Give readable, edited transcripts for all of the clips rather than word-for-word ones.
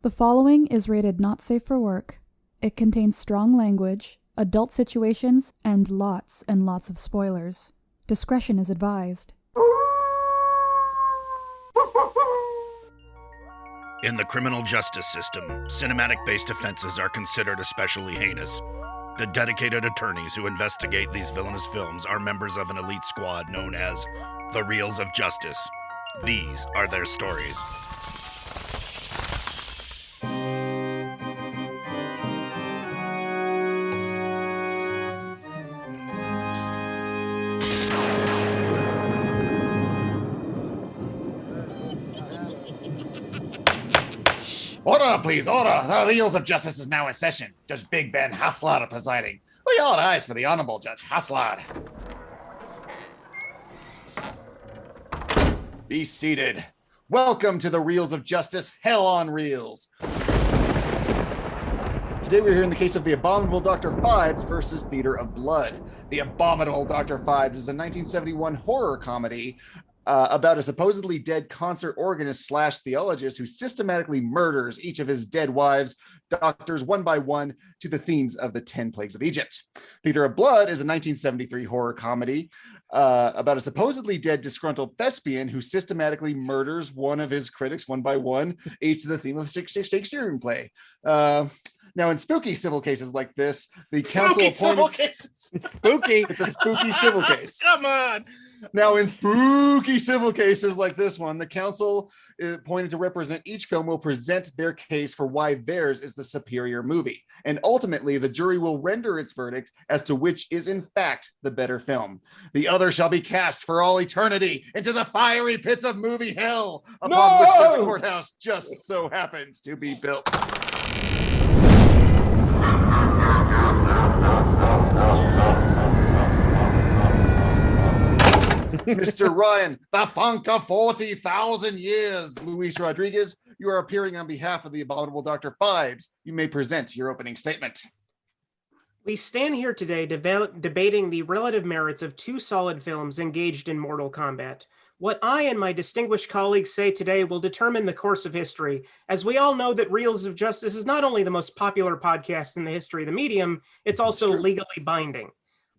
The following is rated not safe for work. It contains strong language, adult situations, and lots of spoilers. Discretion is advised. In the criminal justice system, cinematic-based offenses are considered especially heinous. The dedicated attorneys who investigate these villainous films are members of an elite squad known as the Reels of Justice. These are their stories. Order, please, order. The Reels of Justice is now in session. Judge Big Ben Haslard presiding. We all rise for the Honorable Judge Haslard. Be seated. Welcome to the Reels of Justice, Hell on Reels. Today we're here in the case of The Abominable Dr. Phibes versus Theater of Blood. The Abominable Dr. Phibes is a 1971 horror comedy about a supposedly dead concert organist / theologist who systematically murders each of his dead wives, doctors, one by one, to the themes of the 10 plagues of Egypt. Theater of Blood is a 1973 horror comedy about a supposedly dead disgruntled thespian who systematically murders one of his critics, one by one, each to the theme of a Shakespearean play. Now, in spooky civil cases like this, the council appointed... Spooky. It's a spooky civil case. Come on. Now, in spooky civil cases like this one, the council appointed to represent each film will present their case for why theirs is the superior movie. And ultimately, the jury will render its verdict as to which is in fact the better film. The other shall be cast for all eternity into the fiery pits of movie hell, upon which this courthouse just so happens to be built. Mr. Ryan, the funk of 40,000 years. Luis Rodriguez, you are appearing on behalf of the Abominable Dr. Phibes. You may present your opening statement. We stand here today debating the relative merits of two solid films engaged in mortal combat. What I and my distinguished colleagues say today will determine the course of history, as we all know that Reels of Justice is not only the most popular podcast in the history of the medium, it's also legally binding.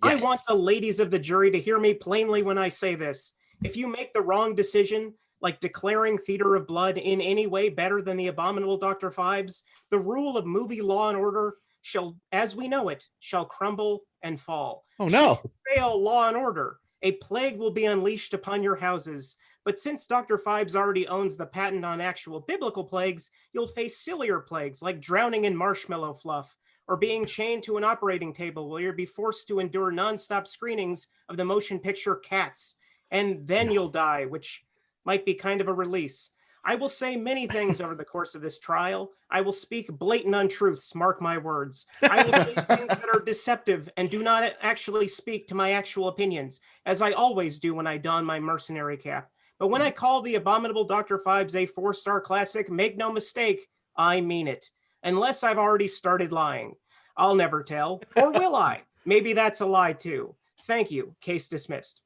Yes. I want the ladies of the jury to hear me plainly when I say this. If you make the wrong decision, like declaring Theater of Blood in any way better than The Abominable Dr. Phibes, the rule of movie law and order shall, as we know it, shall crumble and fall. Oh no. Should you fail law and order, a plague will be unleashed upon your houses. But since Dr. Phibes already owns the patent on actual biblical plagues, you'll face sillier plagues like drowning in marshmallow fluff, or being chained to an operating table where you'll be forced to endure nonstop screenings of the motion picture Cats. And then you'll die, which might be kind of a release. I will say many things over the course of this trial. I will speak blatant untruths, mark my words. I will say things that are deceptive and do not actually speak to my actual opinions, as I always do when I don my mercenary cap. But when I call The Abominable Dr. Phibes a 4-star classic, make no mistake, I mean it. Unless I've already started lying. I'll never tell. Or will I? Maybe that's a lie too. Thank you. Case dismissed.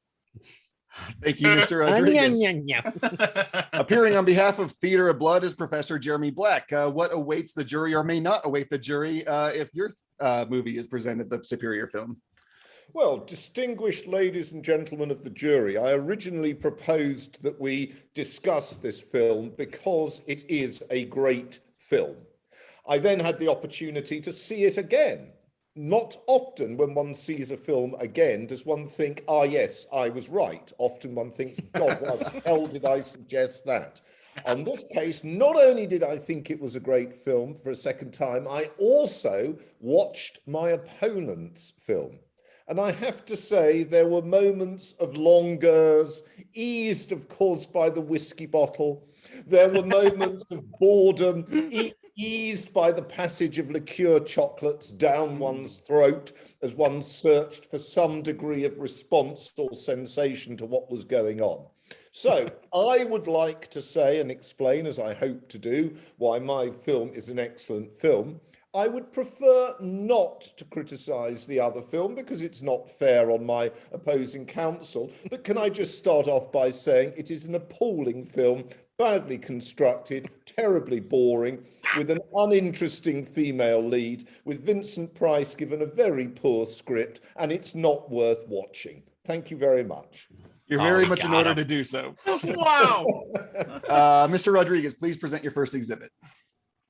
Thank you, Mr. Rodriguez. Appearing on behalf of Theater of Blood is Professor Jeremy Black. What awaits the jury or may not await the jury if your movie is presented the superior film? Well, distinguished ladies and gentlemen of the jury, I originally proposed that we discuss this film because it is a great film. I then had the opportunity to see it again. Not often when one sees a film again does one think, ah, yes, I was right. Often one thinks, God, why the hell did I suggest that? On this case, not only did I think it was a great film for a second time, I also watched my opponent's film. And I have to say there were moments of longeurs, eased, of course, by the whiskey bottle. There were moments of boredom, eased by the passage of liqueur chocolates down one's throat as one searched for some degree of response or sensation to what was going on. So I would like to say and explain, as I hope to do, why my film is an excellent film. I would prefer not to criticize the other film because it's not fair on my opposing counsel. But can I just start off by saying it is an appalling film, badly constructed, terribly boring, with an uninteresting female lead, with Vincent Price given a very poor script, and it's not worth watching. Thank you very much. You're very much in order to do so. Wow. Mr. Rodriguez, please present your first exhibit.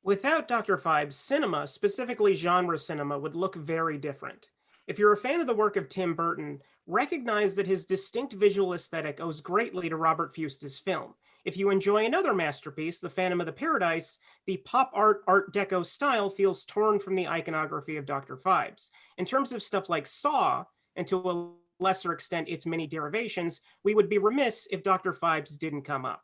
Without Dr. Phibes, cinema, specifically genre cinema, would look very different. If you're a fan of the work of Tim Burton, recognize that his distinct visual aesthetic owes greatly to Robert Fustes' film. If you enjoy another masterpiece, The Phantom of the Paradise, the pop art Deco style feels torn from the iconography of Dr. Phibes. In terms of stuff like Saw, and to a lesser extent its many derivations, we would be remiss if Dr. Phibes didn't come up.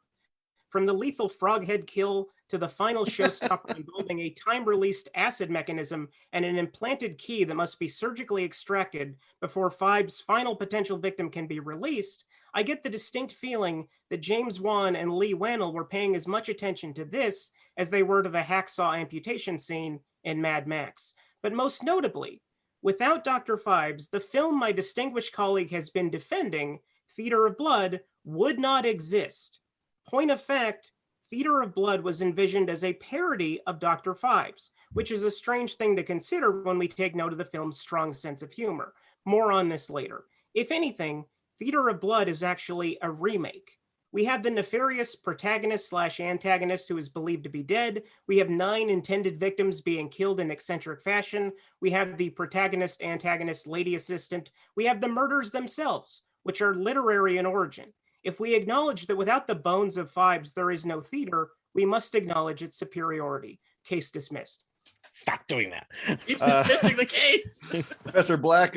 From the lethal froghead kill to the final showstopper involving a time-released acid mechanism and an implanted key that must be surgically extracted before Phibes' final potential victim can be released, I get the distinct feeling that James Wan and Lee Wannell were paying as much attention to this as they were to the hacksaw amputation scene in Mad Max. But most notably, without Dr. Phibes, the film my distinguished colleague has been defending, Theater of Blood, would not exist. Point of fact, Theater of Blood was envisioned as a parody of Dr. Phibes, which is a strange thing to consider when we take note of the film's strong sense of humor. More on this later. If anything, Theater of Blood is actually a remake. We have the nefarious protagonist/antagonist who is believed to be dead. We have 9 intended victims being killed in eccentric fashion. We have the protagonist/antagonist lady assistant. We have the murders themselves, which are literary in origin. If we acknowledge that without the bones of Phibes there is no theater, we must acknowledge its superiority. Case dismissed. Stop doing that. Keep dismissing the case. Professor Black,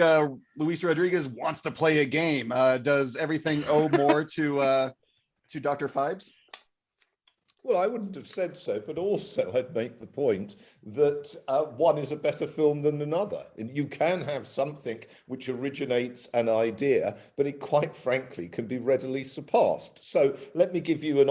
Luis Rodriguez wants to play a game. Does everything owe more to Dr. Phibes? Well, I wouldn't have said so, but also I'd make the point that one is a better film than another. And you can have something which originates an idea, but it quite frankly can be readily surpassed. So let me give you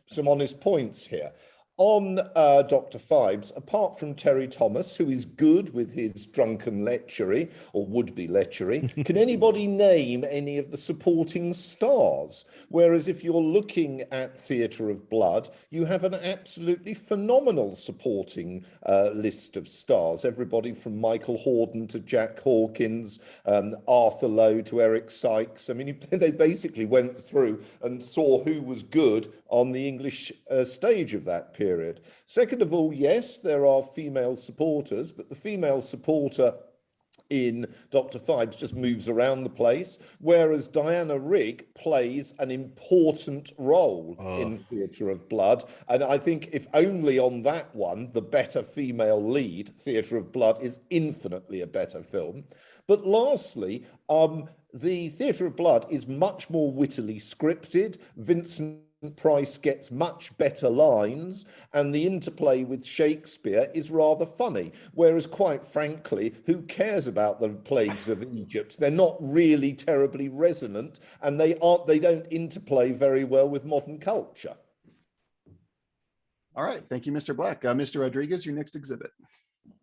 some honest points here. On Dr. Phibes, apart from Terry Thomas, who is good with his drunken lechery, or would-be lechery, can anybody name any of the supporting stars? Whereas if you're looking at Theatre of Blood, you have an absolutely phenomenal supporting list of stars. Everybody from Michael Hordern to Jack Hawkins, Arthur Lowe to Eric Sykes. I mean, they basically went through and saw who was good on the English stage of that period. Second of all, yes, there are female supporters, but the female supporter in Dr. Phibes just moves around the place, whereas Diana Rigg plays an important role in Theatre of Blood. And I think if only on that one, the better female lead, Theatre of Blood, is infinitely a better film. But lastly, the Theatre of Blood is much more wittily scripted. Vincent Price gets much better lines, and the interplay with Shakespeare is rather funny. Whereas, quite frankly, who cares about the plagues of Egypt? They're not really terribly resonant, and they don't interplay very well with modern culture. All right, thank you, Mr. Black. Mr. Rodriguez, your next exhibit.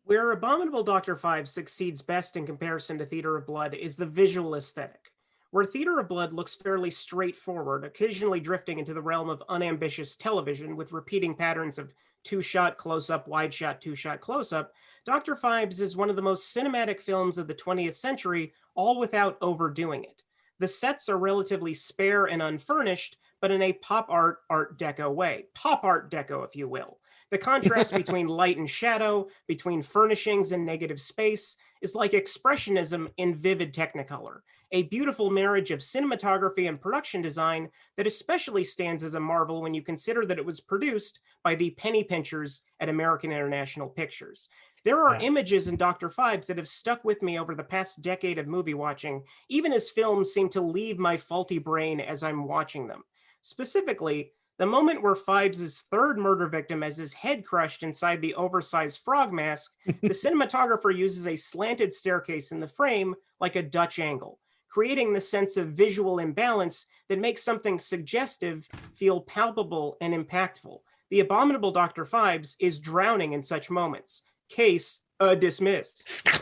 Where Abominable Dr. Phibes succeeds best in comparison to Theater of Blood is the visual aesthetic. Where Theater of Blood looks fairly straightforward, occasionally drifting into the realm of unambitious television with repeating patterns of two-shot close-up, wide-shot, two-shot close-up, Dr. Phibes is one of the most cinematic films of the 20th century, all without overdoing it. The sets are relatively spare and unfurnished, but in a pop art deco way. Pop art deco, if you will. The contrast between light and shadow, between furnishings and negative space, is like expressionism in vivid technicolor. A beautiful marriage of cinematography and production design that especially stands as a marvel when you consider that it was produced by the penny pinchers at American International Pictures. There are images in Dr. Phibes that have stuck with me over the past decade of movie watching, even as films seem to leave my faulty brain as I'm watching them. Specifically, the moment where Phibes' third murder victim has his head crushed inside the oversized frog mask, the cinematographer uses a slanted staircase in the frame like a Dutch angle, creating the sense of visual imbalance that makes something suggestive feel palpable and impactful. The abominable Dr. Phibes is drowning in such moments. Case dismissed. Stop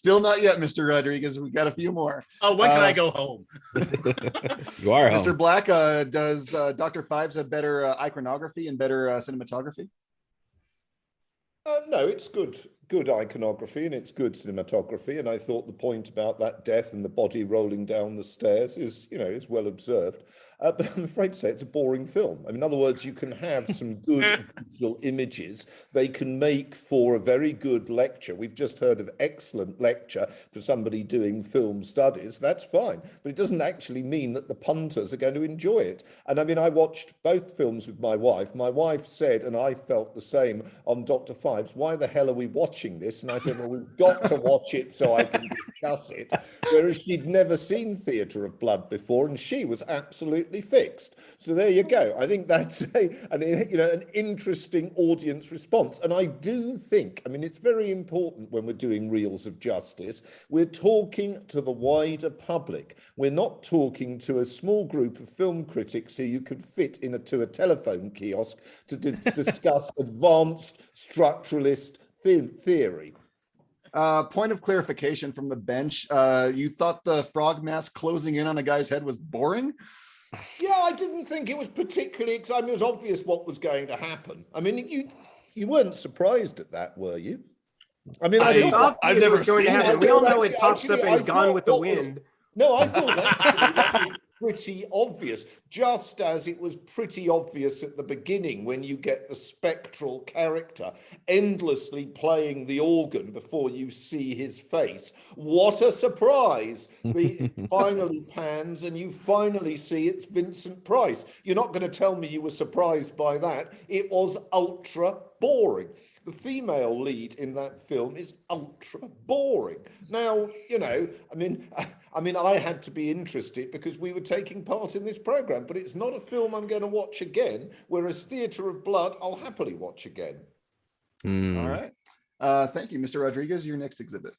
Still not yet, Mr. Rodriguez. We've got a few more. Oh, when can I go home? You are Mr. home. Black, does Dr. Phibes have better iconography and better cinematography? No, it's good iconography and it's good cinematography. And I thought the point about that death and the body rolling down the stairs is well observed. But I'm afraid to say it's a boring film. I mean, in other words, you can have some good visual images. They can make for a very good lecture. We've just heard of excellent lecture for somebody doing film studies. That's fine. But it doesn't actually mean that the punters are going to enjoy it. And I mean, I watched both films with my wife. My wife said, and I felt the same on Dr. Phibes, why the hell are we watching this? And I said, well, we've got to watch it so I can discuss it. Whereas she'd never seen Theatre of Blood before, and she was absolutely fixed. So there you go. I think that's an interesting audience response. And I do think, I mean, it's very important when we're doing Reels of Justice, we're talking to the wider public. We're not talking to a small group of film critics who you could fit to a telephone kiosk to discuss advanced structuralist theory. Point of clarification from the bench. You thought the frog mask closing in on a guy's head was boring? Yeah, I didn't think it was particularly exciting. It was obvious what was going to happen. I mean, you weren't surprised at that, were you? I mean, It's thought obvious never what's going to seen happen. it. We all know Actually- it pops actually, up I in Gone thought with the what was- Wind. No, I thought actually that was pretty obvious, just as it was pretty obvious at the beginning when you get the spectral character endlessly playing the organ before you see his face. What a surprise! It finally pans and you finally see it's Vincent Price. You're not going to tell me you were surprised by that. It was ultra boring. The female lead in that film is ultra boring. Now, I mean, I had to be interested because we were taking part in this program, but it's not a film I'm going to watch again, whereas Theatre of Blood, I'll happily watch again. All right. Thank you, Mr. Rodriguez. Your next exhibit.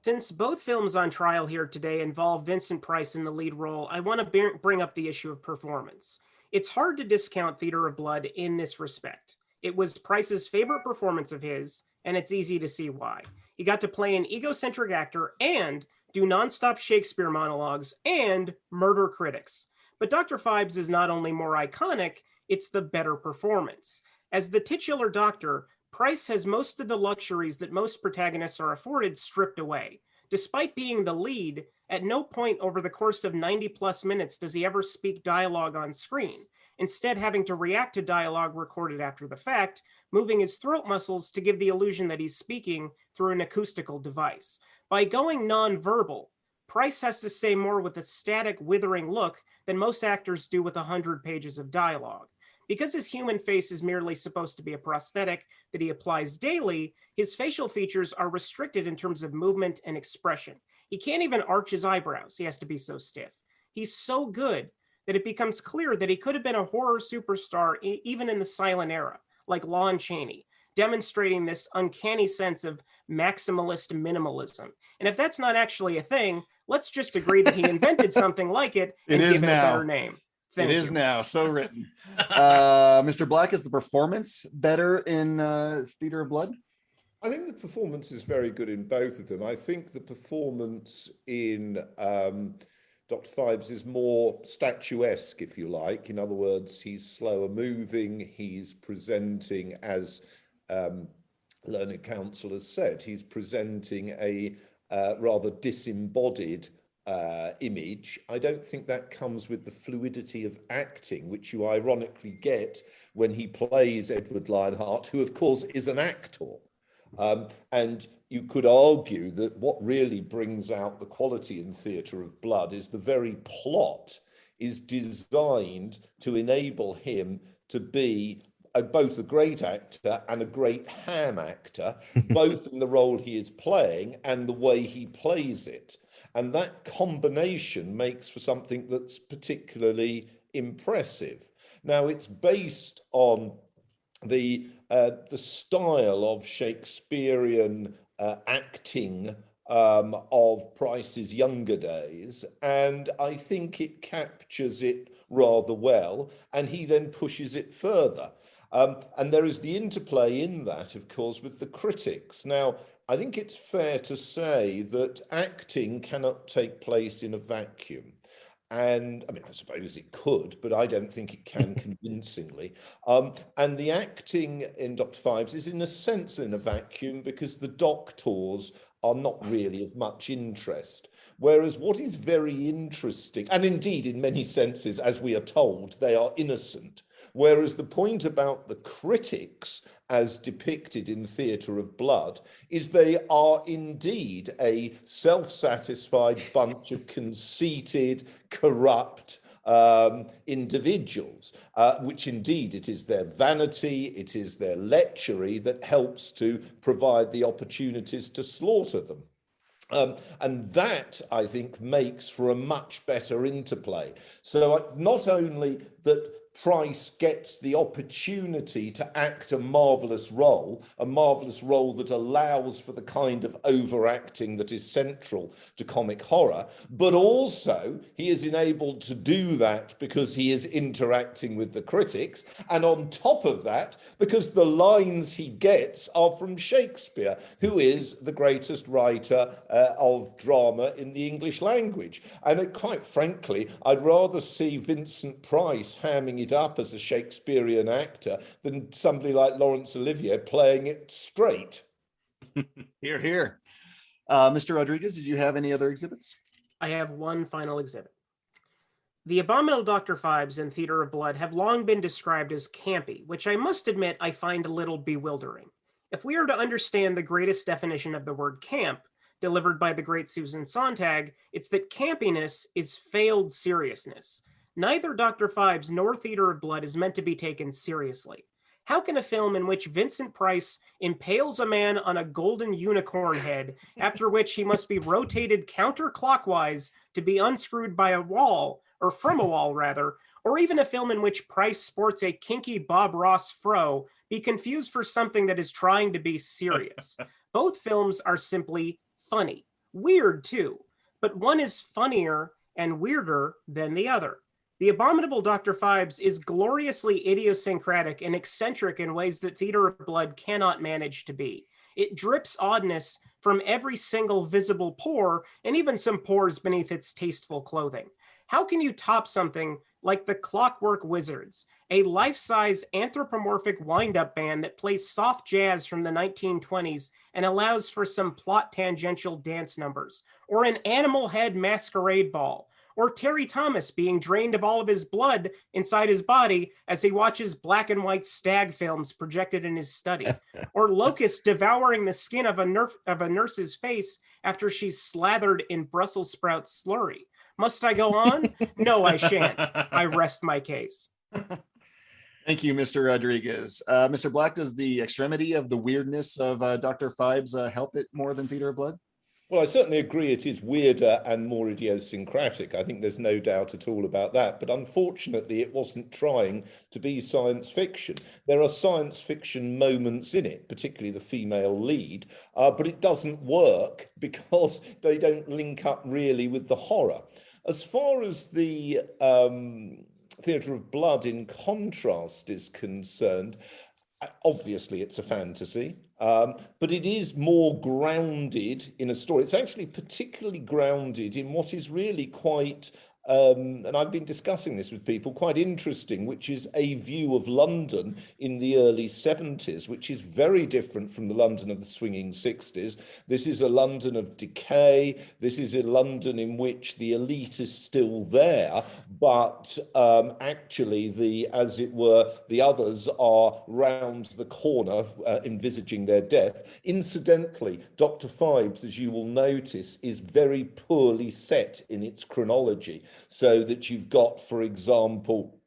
Since both films on trial here today involve Vincent Price in the lead role, I want to bring up the issue of performance. It's hard to discount Theatre of Blood in this respect. It was Price's favorite performance of his, and it's easy to see why. He got to play an egocentric actor and do nonstop Shakespeare monologues and murder critics. But Dr. Phibes is not only more iconic, it's the better performance. As the titular doctor, Price has most of the luxuries that most protagonists are afforded stripped away. Despite being the lead, at no point over the course of 90 plus minutes does he ever speak dialogue on screen, instead having to react to dialogue recorded after the fact, moving his throat muscles to give the illusion that he's speaking through an acoustical device. By going non-verbal, Price has to say more with a static, withering look than most actors do with 100 pages of dialogue. Because his human face is merely supposed to be a prosthetic that he applies daily, his facial features are restricted in terms of movement and expression. He can't even arch his eyebrows. He has to be so stiff. He's so good that it becomes clear that he could have been a horror superstar even in the silent era, like Lon Chaney, demonstrating this uncanny sense of maximalist minimalism. And if that's not actually a thing, let's just agree that he invented something like it and give it a better name. Thank you. It is now so written. Mr. Black, is the performance better in Theatre of Blood? I think the performance is very good in both of them. I think the performance in Dr. Phibes is more statuesque, if you like. In other words, he's slower moving. He's presenting, as Learned Counsel has said, he's presenting a rather disembodied image. I don't think that comes with the fluidity of acting, which you ironically get when he plays Edward Lionheart, who of course is an actor. And you could argue that what really brings out the quality in Theatre of Blood is the very plot is designed to enable him to be both a great actor and a great ham actor, both in the role he is playing and the way he plays it. And that combination makes for something that's particularly impressive. Now, it's based on the style of Shakespearean acting of Price's younger days, and I think it captures it rather well, and he then pushes it further. And there is the interplay in that, of course, with the critics. Now, I think it's fair to say that acting cannot take place in a vacuum. And I mean, I suppose it could, but I don't think it can convincingly. And the acting in Dr. Phibes is, in a sense, in a vacuum because the doctors are not really of much interest. Whereas what is very interesting, and indeed in many senses, as we are told, they are innocent. Whereas the point about the critics, as depicted in Theatre of Blood, is they are indeed a self-satisfied bunch of conceited, corrupt individuals, which indeed it is their vanity, it is their lechery that helps to provide the opportunities to slaughter them. And that, I think, makes for a much better interplay. So not only that Price gets the opportunity to act a marvelous role that allows for the kind of overacting that is central to comic horror, but also he is enabled to do that because he is interacting with the critics, and on top of that, because the lines he gets are from Shakespeare, who is the greatest writer of drama in the English language. And quite frankly, I'd rather see Vincent Price hamming it up as a Shakespearean actor than somebody like Laurence Olivier playing it straight. Hear, hear. Mr. Rodriguez, did you have any other exhibits? I have one final exhibit. The Abominable Dr. Phibes and Theatre of Blood have long been described as campy, which I must admit I find a little bewildering. If we are to understand the greatest definition of the word camp, delivered by the great Susan Sontag, it's that campiness is failed seriousness. Neither Dr. Phibes nor Theatre of Blood is meant to be taken seriously. How can a film in which Vincent Price impales a man on a golden unicorn head, after which he must be rotated counterclockwise to be unscrewed by a wall, or from a wall rather, or even a film in which Price sports a kinky Bob Ross fro, be confused for something that is trying to be serious? Both films are simply funny. Weird too, but one is funnier and weirder than the other. The Abominable Dr. Phibes is gloriously idiosyncratic and eccentric in ways that Theatre of Blood cannot manage to be. It drips oddness from every single visible pore, and even some pores beneath its tasteful clothing. How can you top something like the Clockwork Wizards, a life-size anthropomorphic wind-up band that plays soft jazz from the 1920s and allows for some plot-tangential dance numbers, or an animal head masquerade ball, or Terry Thomas being drained of all of his blood inside his body as he watches black and white stag films projected in his study, or Locust devouring the skin of a nurse's face after she's slathered in Brussels sprout slurry. Must I go on? No, I shan't. I rest my case. Thank you, Mr. Rodriguez. Mr. Black, does the extremity of the weirdness of Dr. Phibes help it more than Theatre of Blood? Well, I certainly agree it is weirder and more idiosyncratic. I think there's no doubt at all about that. But unfortunately, it wasn't trying to be science fiction. There are science fiction moments in it, particularly the female lead, but it doesn't work because they don't link up really with the horror. As far as the Theatre of Blood, in contrast, is concerned, obviously it's a fantasy. But it is more grounded in a story. It's actually particularly grounded in what is really quite, and I've been discussing this with people, quite interesting, which is a view of London in the early 70s, which is very different from the London of the swinging 60s. This is a London of decay. This is a London in which the elite is still there, but actually, as it were, the others are round the corner, envisaging their death. Incidentally, Dr. Phibes, as you will notice, is very poorly set in its chronology, so that you've got, for example,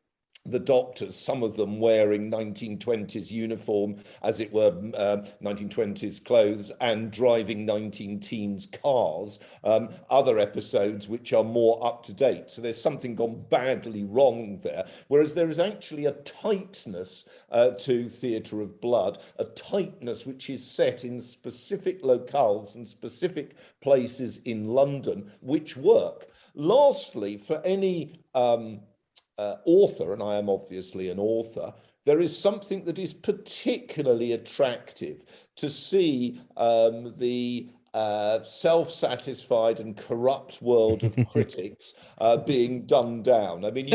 the doctors, some of them wearing 1920s uniform, as it were, 1920s clothes, and driving 19-teens cars, other episodes which are more up to date. So there's something gone badly wrong there, whereas there is actually a tightness to Theatre of Blood, a tightness which is set in specific locales and specific places in London which work. Lastly, for any author, and I am obviously an author, there is something that is particularly attractive to see the self-satisfied and corrupt world of critics being dumbed down. I mean,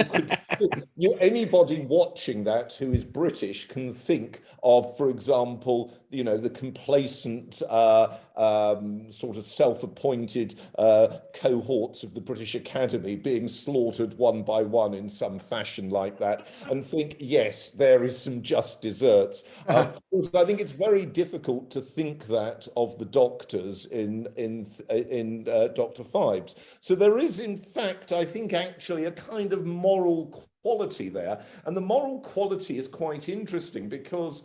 anybody watching that who is British can think of, for example, the complacent sort of self-appointed cohorts of the British Academy being slaughtered one by one in some fashion like that, and think, yes, there is some just desserts. Also, I think it's very difficult to think that of the doctors in Dr. Phibes. So there is, in fact, I think, actually a kind of moral quality there, and the moral quality is quite interesting because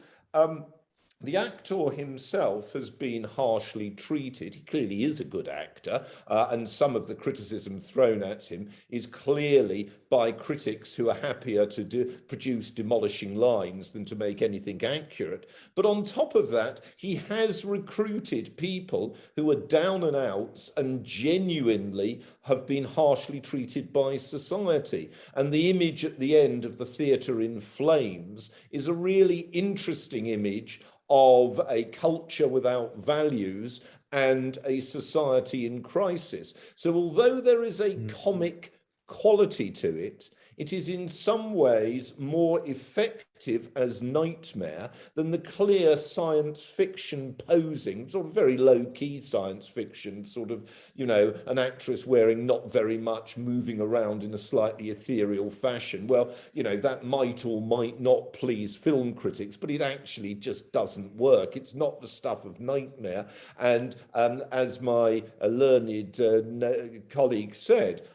the actor himself has been harshly treated. He clearly is a good actor, and some of the criticism thrown at him is clearly by critics who are happier to produce demolishing lines than to make anything accurate. But on top of that, he has recruited people who are down and outs and genuinely have been harshly treated by society. And the image at the end of the theatre in flames is a really interesting image of a culture without values and a society in crisis. So although there is a comic quality to it, it is in some ways more effective as nightmare than the clear science fiction posing, sort of very low-key science fiction, sort of, an actress wearing not very much, moving around in a slightly ethereal fashion. Well, that might or might not please film critics, but it actually just doesn't work. It's not the stuff of nightmare. And as my learned colleague said,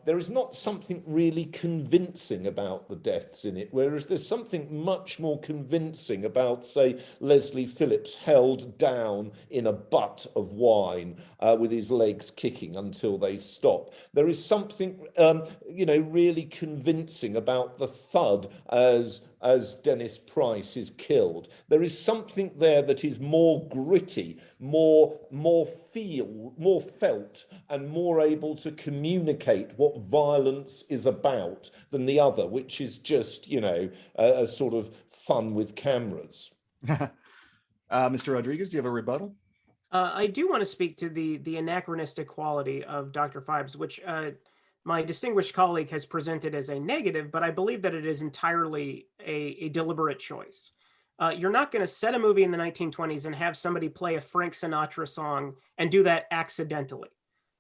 there is not something really convincing about the deaths in it, whereas there's something much more convincing about, say, Leslie Phillips held down in a butt of wine with his legs kicking until they stop. There is something, really convincing about the thud as Dennis Price is killed. There is something there that is more gritty, more felt, and more able to communicate what violence is about than the other, which is just, a sort of fun with cameras. Mr. Rodriguez, do you have a rebuttal? I do want to speak to the anachronistic quality of Dr. Phibes, which my distinguished colleague has presented as a negative, but I believe that it is entirely a deliberate choice. You're not going to set a movie in the 1920s and have somebody play a Frank Sinatra song and do that accidentally.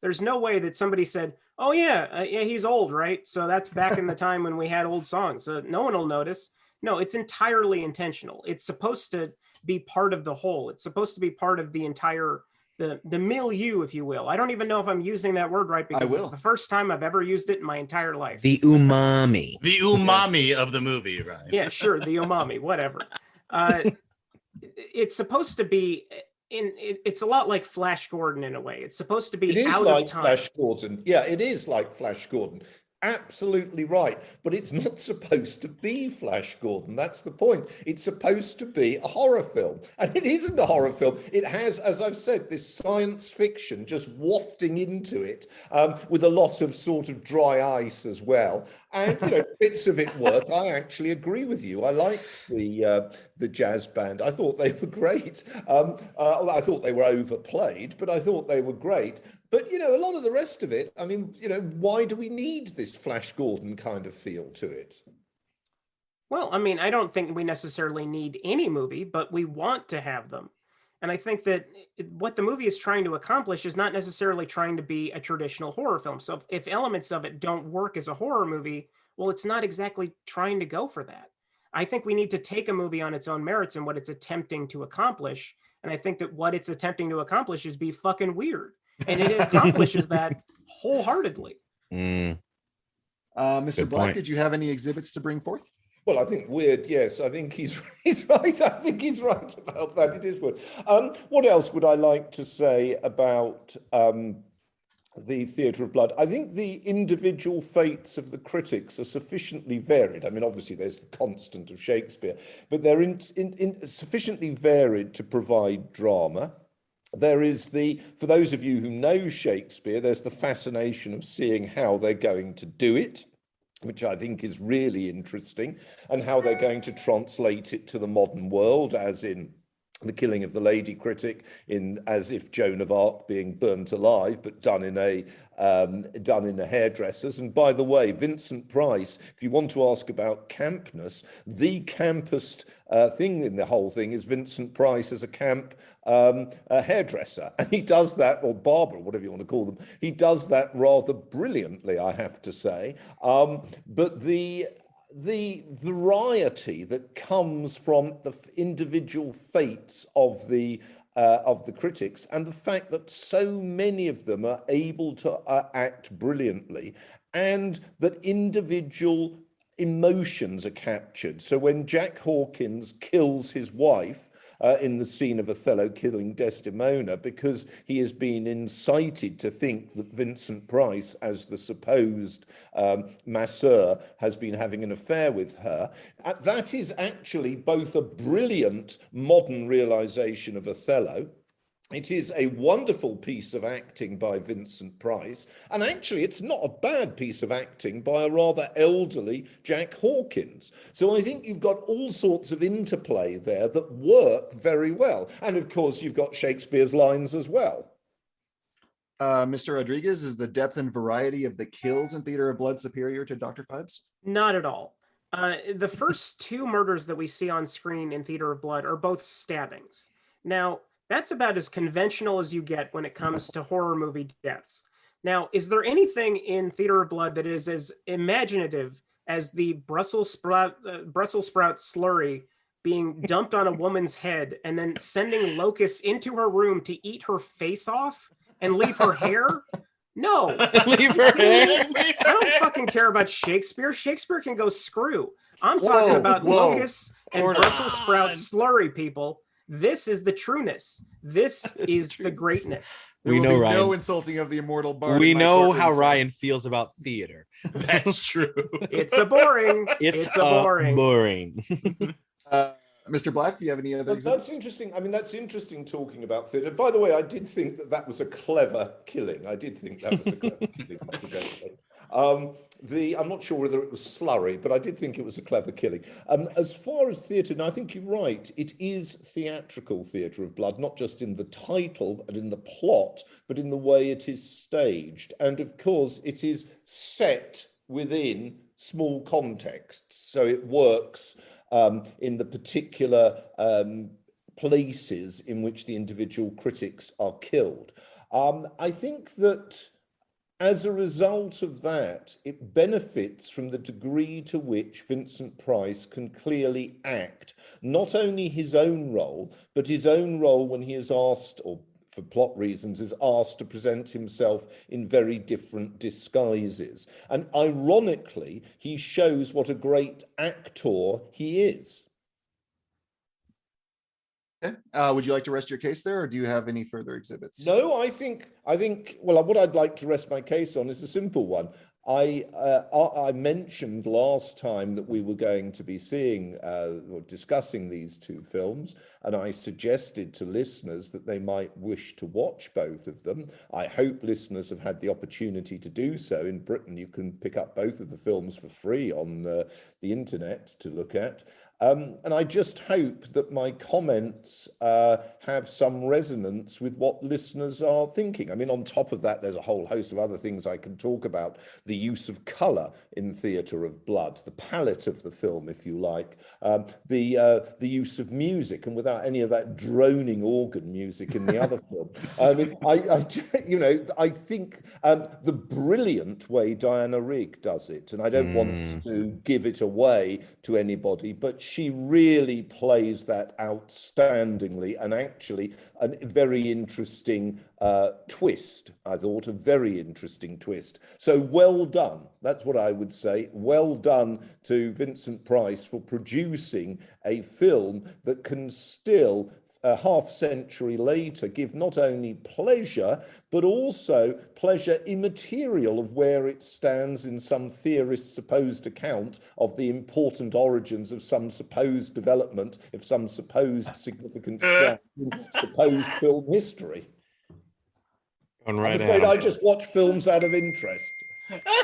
There's no way that somebody said, oh yeah, he's old, right? So that's back in the time when we had old songs. So no one will notice. No, it's entirely intentional. It's supposed to be part of the whole. It's supposed to be part of the entire, the milieu, if you will. I don't even know if I'm using that word right because it's the first time I've ever used it in my entire life. The umami. The umami of the movie, right? Yeah, sure. The umami, whatever. It's supposed to be it's a lot like Flash Gordon in a way. It's supposed to be out of time. Flash Gordon. Yeah, it is like Flash Gordon. Absolutely right. But it's not supposed to be Flash Gordon. That's the point. It's supposed to be a horror film. And it isn't a horror film. It has, as I've said, this science fiction just wafting into it with a lot of sort of dry ice as well. And, bits of it work. I actually agree with you. I liked the jazz band. I thought they were great. I thought they were overplayed, but I thought they were great. But, a lot of the rest of it, I mean, why do we need this Flash Gordon kind of feel to it? Well, I mean, I don't think we necessarily need any movie, but we want to have them. And I think that what the movie is trying to accomplish is not necessarily trying to be a traditional horror film. So if elements of it don't work as a horror movie, well, it's not exactly trying to go for that. I think we need to take a movie on its own merits and what it's attempting to accomplish. And I think that what it's attempting to accomplish is be fucking weird. And it accomplishes that wholeheartedly. Mr. Good Black, point. did you have any exhibits to bring forth? Well, I think weird, yes. I think he's right. I think he's right about that. It is weird. What else would I like to say about the Theatre of Blood? I think the individual fates of the critics are sufficiently varied. I mean, obviously, there's the constant of Shakespeare, but they're sufficiently varied to provide drama. There is for those of you who know Shakespeare, there's the fascination of seeing how they're going to do it. which I think is really interesting, and how they're going to translate it to the modern world, as in the killing of the lady critic, in as if Joan of Arc being burnt alive, but done in a hairdresser's. And by the way, Vincent Price, if you want to ask about campness, the campest thing in the whole thing is Vincent Price as a camp hairdresser, and he does that, or barber, or whatever you want to call them. He does that rather brilliantly, I have to say. But the variety that comes from the individual fates of the critics, and the fact that so many of them are able to act brilliantly, and that individual emotions are captured. So when Jack Hawkins kills his wife in the scene of Othello killing Desdemona, because he has been incited to think that Vincent Price, as the supposed masseur, has been having an affair with her. That is actually both a brilliant modern realization of Othello. It is a wonderful piece of acting by Vincent Price, and actually it's not a bad piece of acting by a rather elderly Jack Hawkins. So I think you've got all sorts of interplay there that work very well. And of course, you've got Shakespeare's lines as well. Mr. Rodriguez, is the depth and variety of the kills in Theater of Blood superior to Dr. Phibes? Not at all. The first two murders that we see on screen in Theater of Blood are both stabbings. Now, that's about as conventional as you get when it comes to horror movie deaths. Now, is there anything in Theater of Blood that is as imaginative as the Brussels sprout slurry being dumped on a woman's head and then sending locusts into her room to eat her face off and leave her hair? No. Leave her hair? I don't fucking care about Shakespeare. Shakespeare can go screw. I'm talking about locusts and Brussels sprout slurry, people. This is the trueness. This is the greatness. There will be Ryan. No insulting of the immortal bard. We know how Ryan feels about theater. That's true. It's a boring. It's a boring. Mr. Black, do you have any other examples? That's interesting. I mean, that's interesting talking about theatre. By the way, I did think that was a clever killing. I did think that was a clever killing, incidentally. I'm not sure whether it was slurry, but I did think it was a clever killing. As far as theatre, and I think you're right, it is theatrical Theatre of Blood, not just in the title and in the plot, but in the way it is staged. And of course, it is set within small contexts, so it works in the particular places in which the individual critics are killed. I think that as a result of that, it benefits from the degree to which Vincent Price can clearly act, not only his own role, but his own role when he is asked, or for plot reasons, is asked to present himself in very different disguises. And ironically, he shows what a great actor he is. Okay. Would you like to rest your case there, or do you have any further exhibits? No, I think, well, what I'd like to rest my case on is a simple one. I mentioned last time that we were going to be seeing or discussing these two films, and I suggested to listeners that they might wish to watch both of them. I hope listeners have had the opportunity to do so. In Britain, you can pick up both of the films for free on the internet to look at. And I just hope that my comments have some resonance with what listeners are thinking. I mean, on top of that, there's a whole host of other things I can talk about. The use of colour in Theatre of Blood, the palette of the film, if you like, the use of music, and without any of that droning organ music in the other film. I mean, I think the brilliant way Diana Rigg does it, and I don't want to give it away to anybody, but she really plays that outstandingly, and actually a very interesting twist. I thought a very interesting twist. So well done. That's what I would say. Well done to Vincent Price for producing a film that can still, a half century later, give not only pleasure, but also pleasure immaterial of where it stands in some theorist's supposed account of the important origins of some supposed development, of some supposed significant strand in supposed film history. Right, I'm afraid I just watch films out of interest.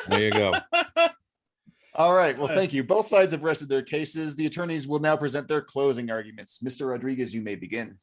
There you go. All right. Well, thank you. Both sides have rested their cases. The attorneys will now present their closing arguments. Mr. Rodriguez, you may begin.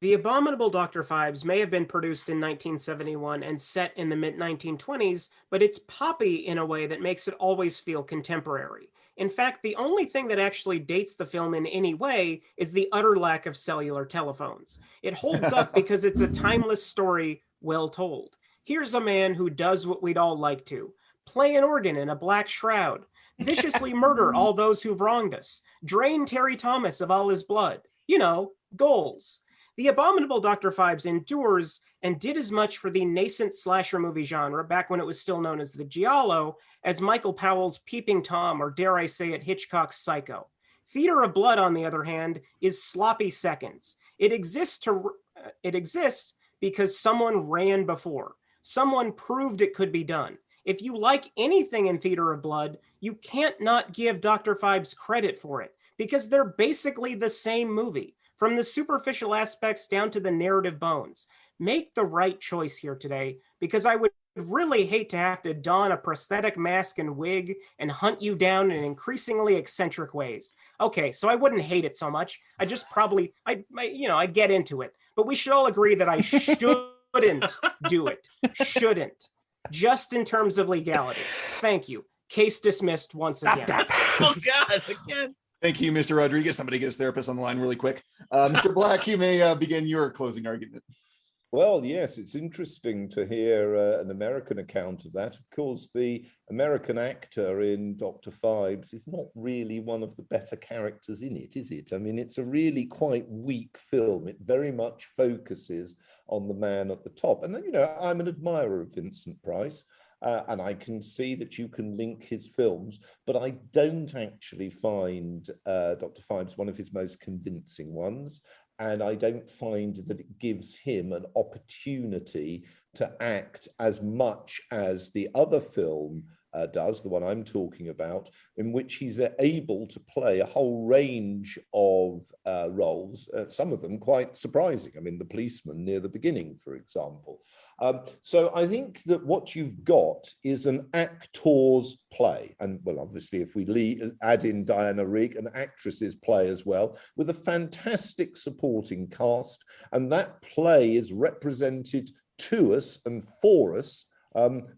The Abominable Dr. Phibes may have been produced in 1971 and set in the mid-1920s, but it's poppy in a way that makes it always feel contemporary. In fact, the only thing that actually dates the film in any way is the utter lack of cellular telephones. It holds up because it's a timeless story well told. Here's a man who does what we'd all like to: play an organ in a black shroud, viciously murder all those who've wronged us, drain Terry Thomas of all his blood. You know, goals. The Abominable Dr. Phibes endures and did as much for the nascent slasher movie genre, back when it was still known as the Giallo, as Michael Powell's Peeping Tom, or dare I say it, Hitchcock's Psycho. Theater of Blood, on the other hand, is sloppy seconds. It exists because someone ran before. Someone proved it could be done. If you like anything in Theater of Blood, you can't not give Dr. Phibes credit for it, because they're basically the same movie, from the superficial aspects down to the narrative bones. Make the right choice here today, because I would really hate to have to don a prosthetic mask and wig and hunt you down in increasingly eccentric ways. Okay, so I wouldn't hate it so much. I just probably, I'd get into it. But we should all agree that I shouldn't do it. Shouldn't. Just in terms of legality. Thank you. Case dismissed once again. Oh, God, again. Thank you, Mr. Rodriguez. Somebody get his therapist on the line really quick. Mr. Black, you may begin your closing argument. Well, yes, it's interesting to hear an American account of that. Of course, the American actor in Dr. Phibes is not really one of the better characters in it, is it? I mean, it's a really quite weak film. It very much focuses on the man at the top. And, I'm an admirer of Vincent Price. And I can see that you can link his films, but I don't actually find Dr. Phibes one of his most convincing ones. And I don't find that it gives him an opportunity to act as much as the other film does, the one I'm talking about, in which he's able to play a whole range of roles, some of them quite surprising. I mean, the policeman near the beginning, for example. So I think that what you've got is an actor's play. And, well, obviously, if we add in Diana Rigg, an actress's play as well, with a fantastic supporting cast. And that play is represented to us and for us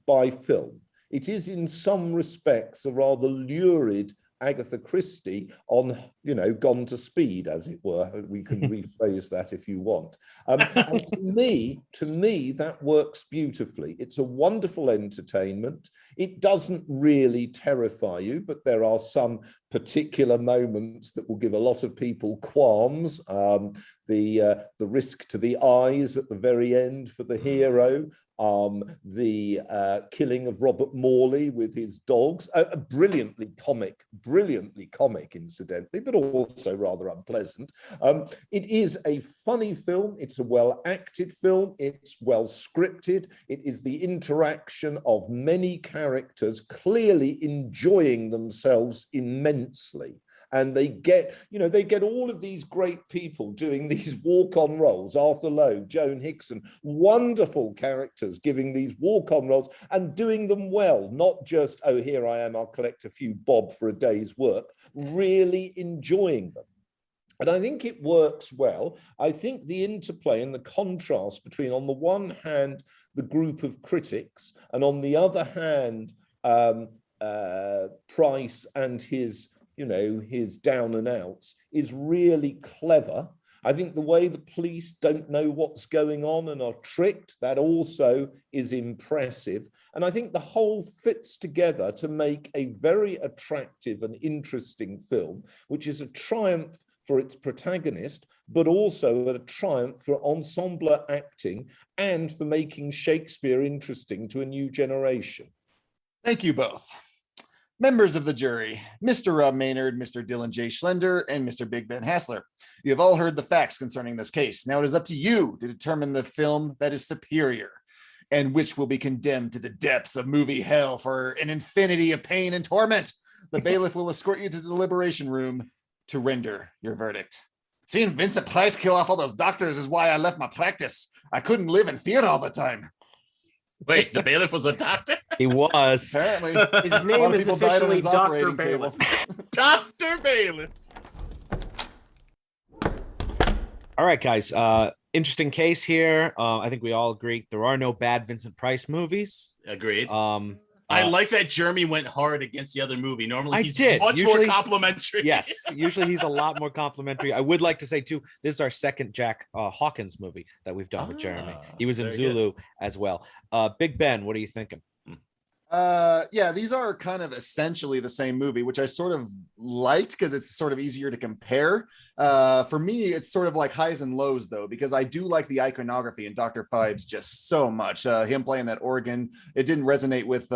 by film. It is in some respects a rather lurid Agatha Christie on, Gone to Speed, as it were. We can rephrase that if you want. And to me, that works beautifully. It's a wonderful entertainment. It doesn't really terrify you, but there are some particular moments that will give a lot of people qualms. The risk to the eyes at the very end for the hero. The killing of Robert Morley with his dogs, brilliantly comic, incidentally, but also rather unpleasant. It is a funny film. It's a well-acted film. It's well scripted. It is the interaction of many characters clearly enjoying themselves immensely. And they get all of these great people doing these walk-on roles. Arthur Lowe, Joan Hickson, wonderful characters giving these walk-on roles and doing them well, not just, oh, here I am, I'll collect a few bob for a day's work, really enjoying them. And I think it works well. I think the interplay and the contrast between, on the one hand, the group of critics, and on the other hand, Price and his down and outs is really clever. I think the way the police don't know what's going on and are tricked, that also is impressive. And I think the whole fits together to make a very attractive and interesting film, which is a triumph for its protagonist, but also a triumph for ensemble acting and for making Shakespeare interesting to a new generation. Thank you both. Members of the jury, Mr. Rob Maynard, Mr. Dylan J. Schlender, and Mr. Big Ben Hassler. You have all heard the facts concerning this case. Now it is up to you to determine the film that is superior and which will be condemned to the depths of movie hell for an infinity of pain and torment. The bailiff will escort you to the deliberation room to render your verdict. Seeing Vincent Price kill off all those doctors is why I left my practice. I couldn't live in fear all the time. Wait, the bailiff was a doctor? He was. Apparently, His a lot name of is people died on officially his Dr. operating Bailiff. table. Dr. Bailiff. All right, guys. Interesting case here. I think we all agree there are no bad Vincent Price movies. Agreed. I like that Jeremy went hard against the other movie. Normally, he's much Usually, more complimentary. Yes, usually he's a lot more complimentary. I would like to say, too, this is our second Jack Hawkins movie that we've done with Jeremy. He was in Zulu as well. Big Ben, what are you thinking? Yeah, these are kind of essentially the same movie, which I sort of liked because it's sort of easier to compare. For me, it's sort of like highs and lows, though, because I do like the iconography in Dr. Phibes just so much. Him playing that organ, it didn't resonate with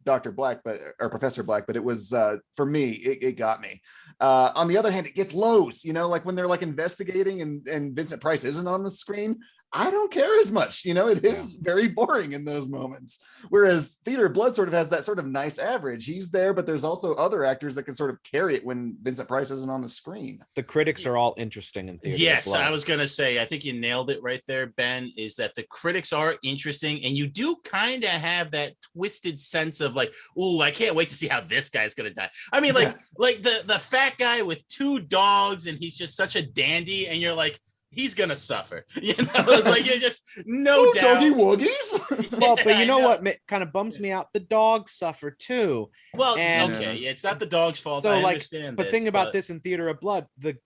Dr. Black, or Professor Black, but it was for me, it got me. On the other hand, it gets lows, like when they're like investigating and Vincent Price isn't on the screen. I don't care as much, it is very boring in those moments. Whereas Theater of Blood sort of has that sort of nice average. He's there, but there's also other actors that can sort of carry it when Vincent Price isn't on the screen. The critics are all interesting in Theater Yes, of Blood. I was going to say, I think you nailed it right there, Ben, is that the critics are interesting. And you do kind of have that twisted sense of like, ooh, I can't wait to see how this guy's going to die. I mean, like the fat guy with 2 dogs and he's just such a dandy. And you're like, he's gonna suffer, It's like you're just no doubt. Doggy woogies. Well, but you know what kind of bums me out? The dogs suffer too. Well, and okay, it's not the dog's fault. So, I like, understand. the thing about this in Theater of Blood, the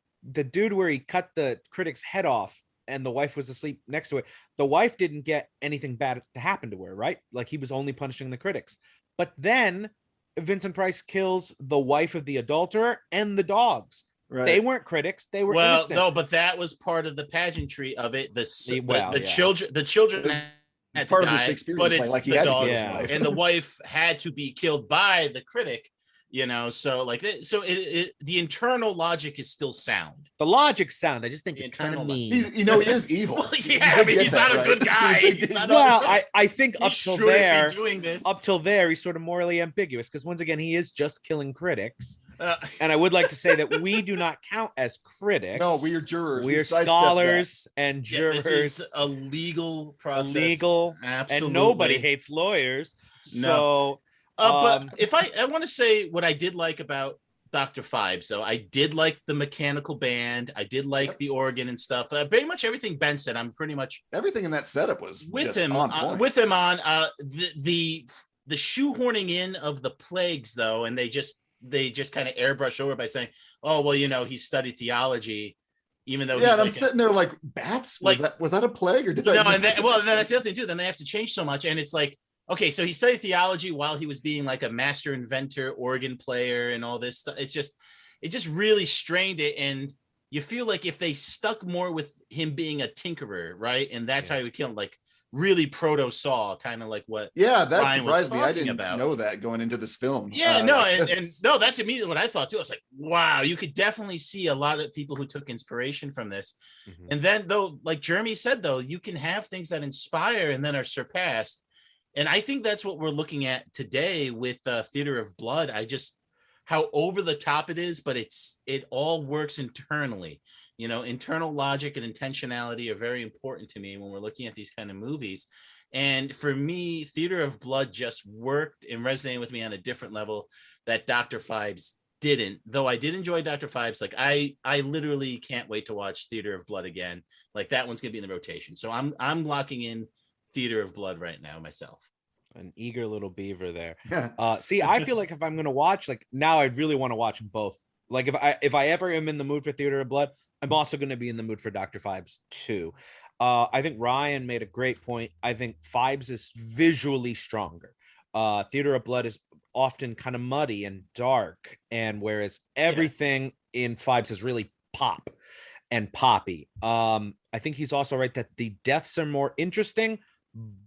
dude where he cut the critic's head off and the wife was asleep next to it, the wife didn't get anything bad to happen to her, right? Like he was only punishing the critics. But then Vincent Price kills the wife of the adulterer and the dogs. Right. They weren't critics. They were innocent. No, but that was part of the pageantry of it. The children had part to of the die, Shakespearean but play, it's like he the had to dogs, kill his wife. and the wife had to be killed by the critic. So like, the internal logic is still sound. The logic's sound. I just think it's kind of mean. He is evil. Well, yeah, he's not a good guy. I think up till there, he's sort of morally ambiguous because once again, he is just killing critics. And I would like to say that we do not count as critics. No, we are jurors. We are scholars and jurors. This is a legal process. Absolutely. And nobody hates lawyers. No. So, but if I want to say what I did like about Dr. Phibes, though, I did like the mechanical band. I did like the organ and stuff. Pretty much everything Ben said. I'm pretty much everything in that setup was with just him on point. With him on the shoehorning in of the plagues, though, and they just kind of airbrush over by saying, "Oh, well, he studied theology." Even though, and I'm sitting there like, bats? Was that a plague or did I? And that's the other thing too. Then they have to change so much, and it's like, okay, so he studied theology while he was being like a master inventor, organ player, and all this stuff. It just really strained it, and you feel like if they stuck more with him being a tinkerer, right, and that's how he would kill him, like really proto Saw, kind of like what. Yeah, that Ryan surprised me. I didn't about. know that going into this film. Yeah, and that's immediately what I thought too. I was like, wow, you could definitely see a lot of people who took inspiration from this. Mm-hmm. And then, though, like Jeremy said, though, you can have things that inspire and then are surpassed. And I think that's what we're looking at today with Theater of Blood. How over the top it is, but it all works internally. Internal logic and intentionality are very important to me when we're looking at these kind of movies. And for me, Theater of Blood just worked and resonated with me on a different level that Dr. Phibes didn't. Though I did enjoy Dr. Phibes. Like I literally can't wait to watch Theater of Blood again. Like that one's gonna be in the rotation. So I'm locking in Theater of Blood right now myself. An eager little beaver there. See, I feel like if I'm gonna watch, like now, I really want to watch them both. Like if I ever am in the mood for Theater of Blood, I'm also going to be in the mood for Dr. Phibes too. I think Ryan made a great point. I think Phibes is visually stronger. Theater of Blood is often kind of muddy and dark, and whereas everything in Phibes is really pop and poppy. I think he's also right that the deaths are more interesting,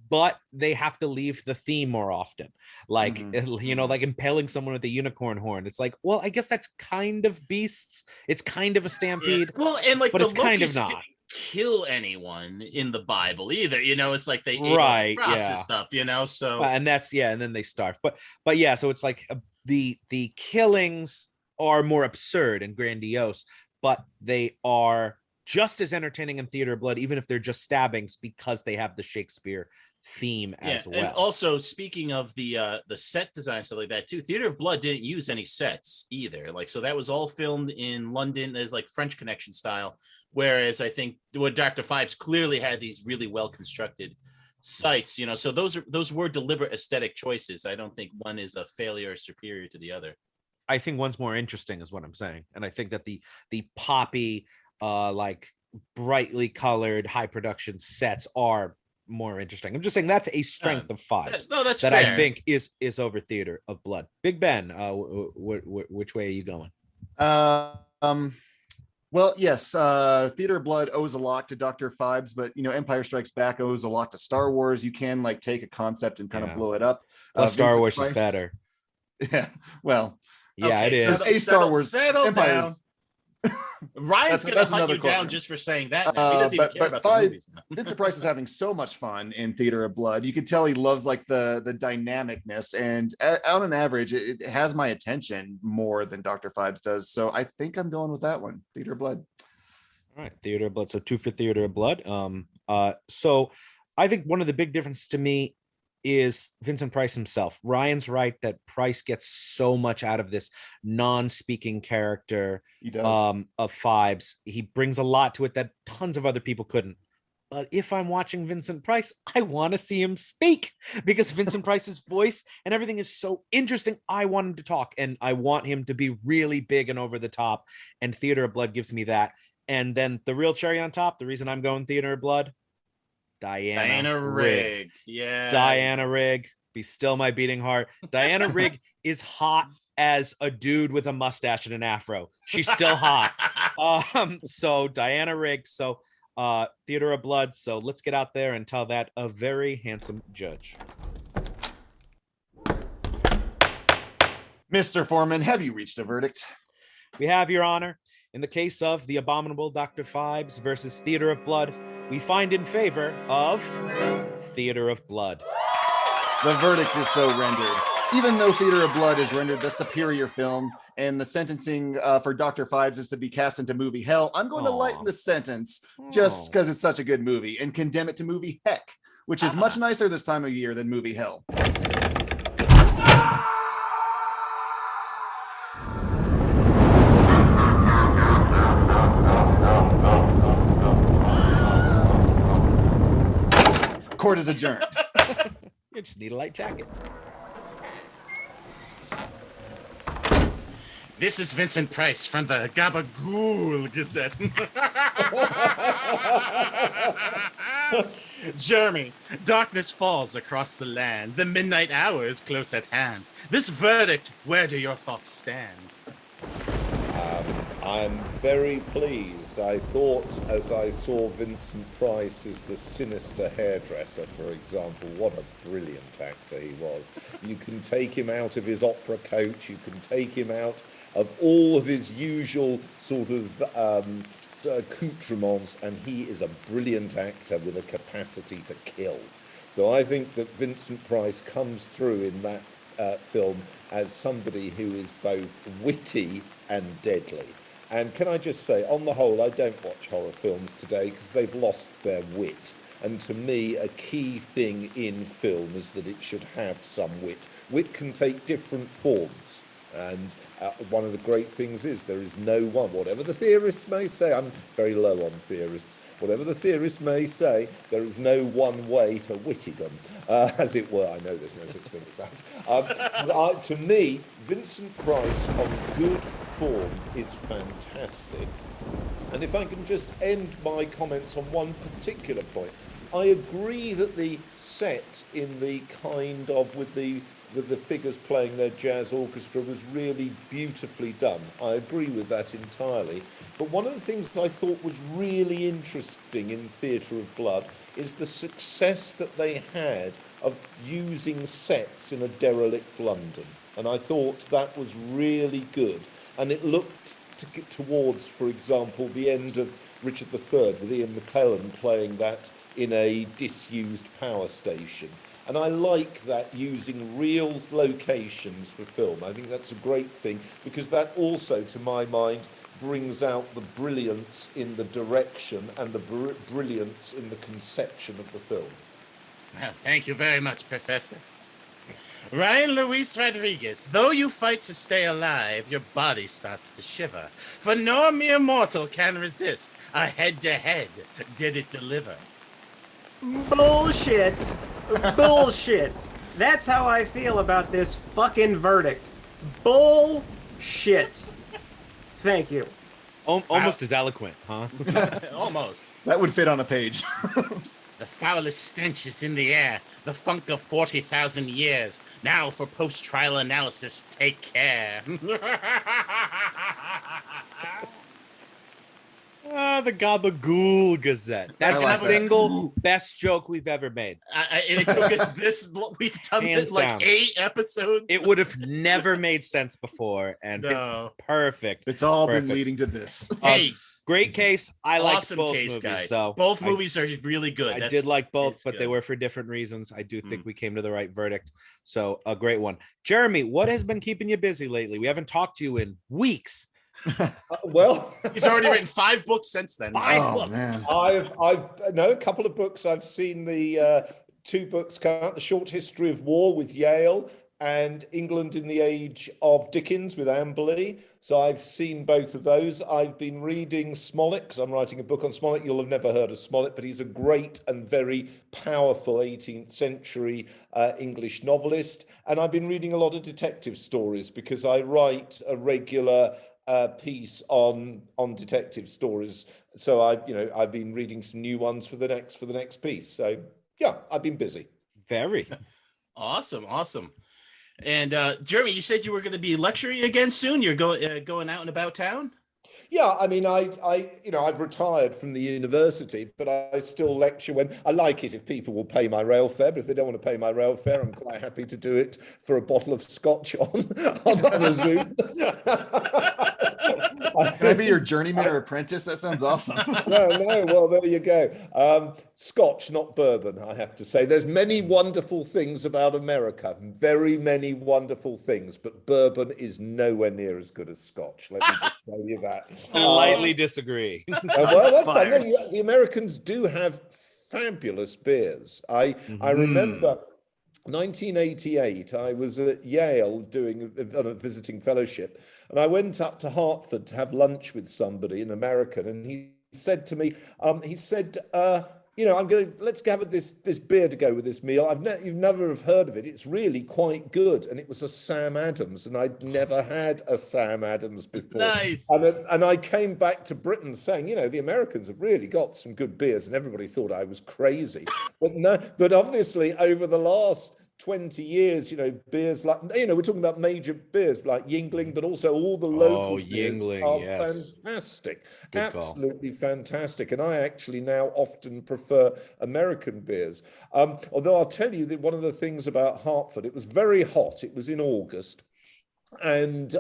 but they have to leave the theme more often. Like, like impaling someone with a unicorn horn. It's like, well, I guess that's kind of beasts. It's kind of a stampede. Yeah. Well, and like, but it's kind of not. Kill anyone in the Bible either. It's like they ate crops and stuff. So and that's and then they starve. But yeah, so it's like the killings are more absurd and grandiose, but they are just as entertaining in Theater of Blood, even if they're just stabbings, because they have the Shakespeare theme as well. And also, speaking of the set design, stuff like that too, Theater of Blood didn't use any sets either. Like, so that was all filmed in London as like French Connection style. Whereas I think what Dr. Phibes clearly had these really well constructed sites, you know, so those were deliberate aesthetic choices. I don't think one is a failure or superior to the other. I think one's more interesting is what I'm saying. And I think that the poppy, like brightly colored high production sets are more interesting. I'm just saying that's a strength of Phibes. That's that fair. I think is over Theater of Blood. Big Ben, which way are you going? Well, yes, Theater of Blood owes a lot to Dr. Phibes, but you know, Empire Strikes Back owes a lot to Star Wars. You can like take a concept and kind of blow it up. Plus, Star Vincent Wars Price, is better. Yeah, well, Yeah, Okay, it is. A Star Wars settle Empire's- down. Ryan's gonna that's hunt another you down question. just for saying that. Now. He doesn't even care about the Phibes- movies now. Vincent Price is having so much fun in Theater of Blood. You can tell he loves like the dynamicness, and on an average, it has my attention more than Dr. Phibes does. So I think I'm going with that one, Theater of Blood. All right, Theater of Blood. So 2 for Theater of Blood. So I think one of the big differences to me is Vincent Price himself. Ryan's right that Price gets so much out of this non-speaking character He does. Of Phibes. He brings a lot to it that tons of other people couldn't. But if I'm watching Vincent Price, I want to see him speak because Vincent Price's voice and everything is so interesting. I want him to talk, and I want him to be really big and over the top. And Theater of Blood gives me that. And then the real cherry on top, the reason I'm going Theater of Blood, Diana Rigg. Yeah. Diana Rigg, Be Still My Beating Heart. Diana Rigg is hot as a dude with a mustache and an afro. She's still hot. So Diana Rigg. So Theater of Blood. So let's get out there and tell that a very handsome judge. Mr. Foreman, have you reached a verdict? We have, Your Honor. In the case of The Abominable Dr. Phibes versus Theater of Blood, we find in favor of Theater of Blood. The verdict is so rendered. Even though Theater of Blood is rendered the superior film and the sentencing for Dr. Phibes is to be cast into movie hell, I'm going to lighten the sentence just because it's such a good movie and condemn it to movie heck, which is much nicer this time of year than movie hell. Court is adjourned. You just need a light jacket. This is Vincent Price from the Gabagool Gazette. Jeremy, darkness falls across the land. The midnight hour is close at hand. This verdict, where do your thoughts stand? I'm very pleased. I thought, as I saw Vincent Price as the sinister hairdresser, for example, what a brilliant actor he was. You can take him out of his opera coat, you can take him out of all of his usual sort of accoutrements, and he is a brilliant actor with a capacity to kill. So I think that Vincent Price comes through in that film as somebody who is both witty and deadly. And can I just say, on the whole, I don't watch horror films today because they've lost their wit. And to me, a key thing in film is that it should have some wit. Wit can take different forms. And one of the great things is there is no one, whatever the theorists may say, I'm very low on theorists, whatever the theorists may say, there is no one way to wittydom, as it were. I know there's no such thing as that. To me, Vincent Price on good form is fantastic. And if I can just end my comments on one particular point, I agree that the set in the kind of with the figures playing their jazz orchestra was really beautifully done. I agree with that entirely. But one of the things that I thought was really interesting in Theatre of Blood is the success that they had of using sets in a derelict London. And I thought that was really good. And it looked towards, for example, the end of Richard III with Ian McKellen playing that in a disused power station. And I like that, using real locations for film. I think that's a great thing because that also, to my mind, brings out the brilliance in the direction and the brilliance in the conception of the film. Well, thank you very much, Professor. Ryan Luis Rodriguez, though you fight to stay alive, your body starts to shiver. For no mere mortal can resist a head-to-head. Did it deliver? Bullshit. Bullshit. That's how I feel about this fucking verdict. Bullshit. Thank you. Almost as eloquent, huh? Almost. That would fit on a page. The foulest stench is in the air, the funk of 40,000 years. Now for post-trial analysis, take care. The Gabagool Gazette. That's like the that. single best joke we've ever made. And it took us we've done Hands this like down. 8 episodes. It would have never made sense before, and No. perfect. It's all been Perfect. leading to this. Hey, Great case. I liked awesome both case, movies, guys. though. Both I- movies are really good. I That's- did like both, it's but they good. were for different reasons. I do think we came to the right verdict. So a great one. Jeremy, what has been keeping you busy lately? We haven't talked to you in weeks. Well, He's already written 5 books since then. Five Oh, books. man. I've no, a couple of books. I've seen the 2 books come out: The Short History of War with Yale and England in the Age of Dickens with Amberley. So I've seen both of those. I've been reading Smollett, because I'm writing a book on Smollett. You'll have never heard of Smollett, but he's a great and very powerful 18th century English novelist. And I've been reading a lot of detective stories because I write a regular piece on detective stories. So I've been reading some new ones for the next piece. So yeah, I've been busy. Very. Awesome. And Jeremy, you said you were going to be lecturing again soon. You're going out and about town. Yeah, I mean, I've retired from the university, but I still lecture when I like it. If people will pay my rail fare, but if they don't want to pay my rail fare, I'm quite happy to do it for a bottle of scotch on a Zoom. Can I be your journeyman or apprentice? That sounds awesome. No. Well, there you go. Scotch, not bourbon, I have to say. There's many wonderful things about America, very many wonderful things, but bourbon is nowhere near as good as Scotch. Let me just tell you that. Politely disagree. Well, that's fine. fired. No, the Americans do have fabulous beers. I remember 1988, I was at Yale doing a visiting fellowship, and I went up to Hartford to have lunch with somebody, an American, and he said to me, let's have this beer to go with this meal. You've never have heard of it. It's really quite good. And it was a Sam Adams, and I'd never had a Sam Adams before. Nice. And I came back to Britain saying, the Americans have really got some good beers, and everybody thought I was crazy. But obviously over the last 20 years, beers like, we're talking about major beers like Yingling, but also all the local beers Yingling, are yes. fantastic. Good call. Absolutely fantastic. And I actually now often prefer American beers. Although I'll tell you that one of the things about Hartford, it was very hot. It was in August. And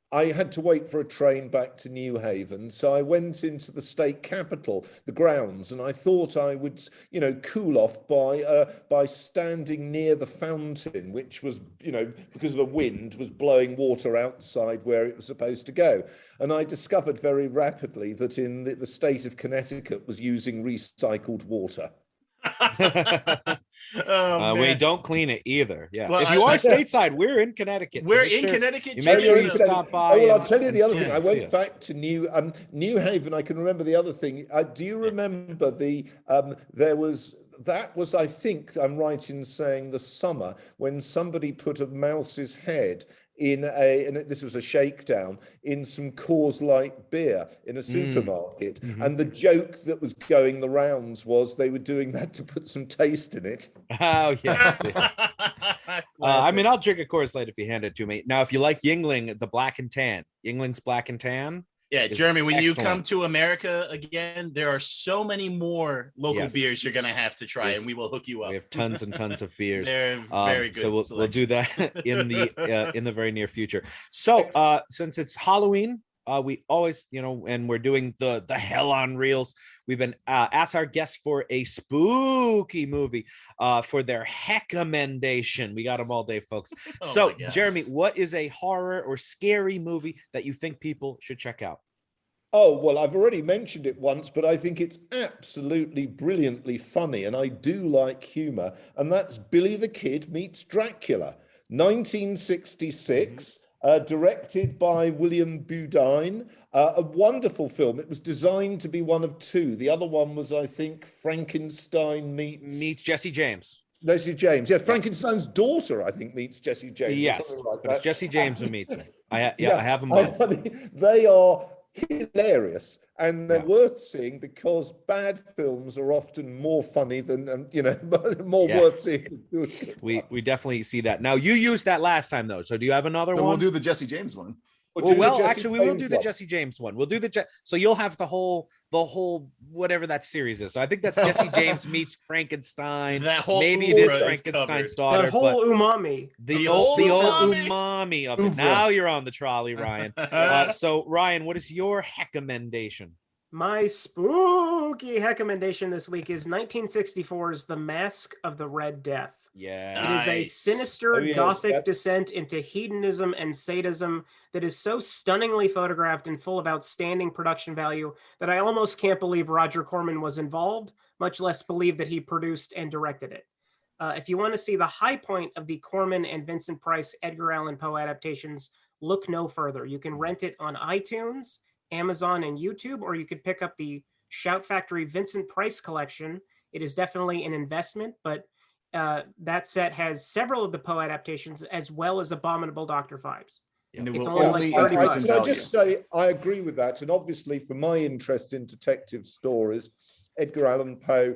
I had to wait for a train back to New Haven. So I went into the state capitol, the grounds, and I thought I would, cool off by standing near the fountain, which was, because of the wind, was blowing water outside where it was supposed to go. And I discovered very rapidly that in the state of Connecticut was using recycled water. We don't clean it either. Yeah. Well, if you are stateside, we're in Connecticut. We're make in sure- Connecticut. You make too, sure you so- stop by. Oh, well, I'll and- tell you the and other see thing. I us. went back to New Haven. I can remember the other thing. Do you remember that was, I think I'm right in saying, the summer when somebody put a mouse's head this was a shakedown, in some Coors Light beer in a supermarket. And the joke that was going the rounds was they were doing that to put some taste in it. Oh, yes. I mean, I'll drink a Coors Light if you hand it to me. Now, if you like Yingling, the black and tan, Yingling's black and tan. Yeah, Jeremy, when you excellent. come to America again, there are so many more local Yes. beers you're going to have to try, and we will hook you up. We have tons and tons of beers. They're very good. So we'll do that in the very near future. So since it's Halloween, we always, and we're doing the hell on reels. We've been asked our guests for a spooky movie for their recommendation. We got them all day, folks. So, Jeremy, what is a horror or scary movie that you think people should check out? Oh, well, I've already mentioned it once, but I think it's absolutely brilliantly funny, and I do like humor, and that's Billy the Kid Meets Dracula, 1966, directed by William Boudin, a wonderful film. It was designed to be one of two. The other one was, I think, Frankenstein meets Jesse James. Jesse James. Yeah, Frankenstein's daughter, I think, meets Jesse James. Yes, like but it's Jesse James who meets him. I have them both. I mean, they are hilarious, and they're worth seeing because bad films are often more funny than more worth seeing. We definitely see that. Now, you used that last time though, so do you have another one? We'll do the Jesse James one. Well, actually, we will do the Jesse James one. We'll do so you'll have the whole whatever that series is. So I think that's Jesse James meets Frankenstein. That whole maybe it is Frankenstein's daughter. The whole umami. The old umami of it. Now you're on the trolley, Ryan. So Ryan, what is your recommendation? My spooky recommendation this week is 1964's The Mask of the Red Death. Yeah, it is a sinister gothic descent into hedonism and sadism that is so stunningly photographed and full of outstanding production value that I almost can't believe Roger Corman was involved, much less believe that he produced and directed it. If you want to see the high point of the Corman and Vincent Price Edgar Allan Poe adaptations, look no further. You can rent it on iTunes, Amazon, and YouTube, or you could pick up the Shout Factory Vincent Price collection. It is definitely an investment, but that set has several of the Poe adaptations as well as Abominable Dr. Phibes. And it's only like 30 bucks. Can I just say, I agree with that. And obviously, for my interest in detective stories, Edgar Allan Poe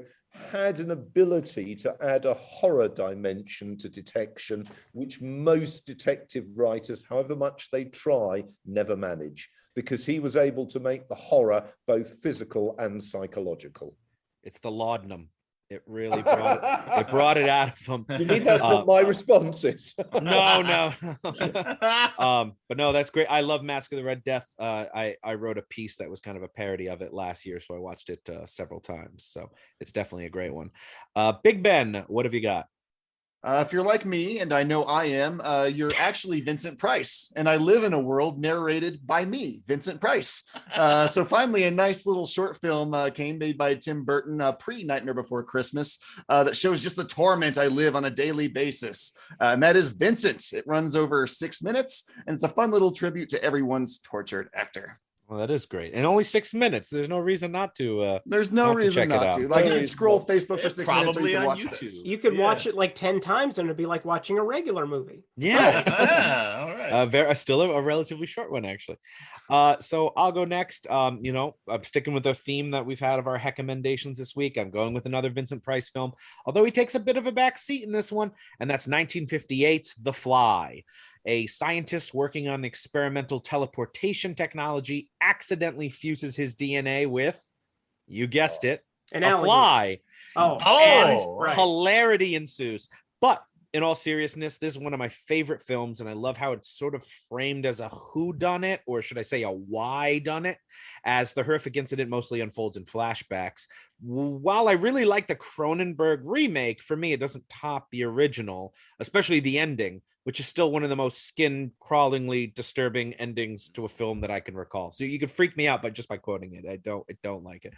had an ability to add a horror dimension to detection, which most detective writers, however much they try, never manage, because he was able to make the horror both physical and psychological. It's the laudanum. It really brought it out of him. You mean that's what my response is? No. But no, that's great. I love Mask of the Red Death. I wrote a piece that was kind of a parody of it last year, so I watched it several times. So it's definitely a great one. Big Ben, what have you got? If you're like me, and I know I am, you're actually Vincent Price, and I live in a world narrated by me, Vincent Price. So finally, a nice little short film came made by Tim Burton pre-Nightmare Before Christmas that shows just the torment I live on a daily basis. And that is Vincent. It runs over 6 minutes, and it's a fun little tribute to everyone's tortured actor. Well, that is great. And only 6 minutes. There's no reason not to. There's no reason not to. Like, you can scroll Facebook for 6 minutes, or you can watch YouTube. This. You could watch it like 10 times and it'd be like watching a regular movie. Yeah. All right. Still a relatively short one, actually. So I'll go next. I'm sticking with the theme that we've had of our recommendations this week. I'm going with another Vincent Price film, although he takes a bit of a back seat in this one, and that's 1958's The Fly. A scientist working on experimental teleportation technology accidentally fuses his DNA with, you guessed it, a fly. Right. Hilarity ensues. But in all seriousness, this is one of my favorite films, and I love how it's sort of framed as a whodunit, or should I say a why-done-it, as the horrific incident mostly unfolds in flashbacks. While I really like the Cronenberg remake, for me, it doesn't top the original, especially the ending, which is still one of the most skin-crawlingly disturbing endings to a film that I can recall. So you could freak me out by quoting it. I don't like it.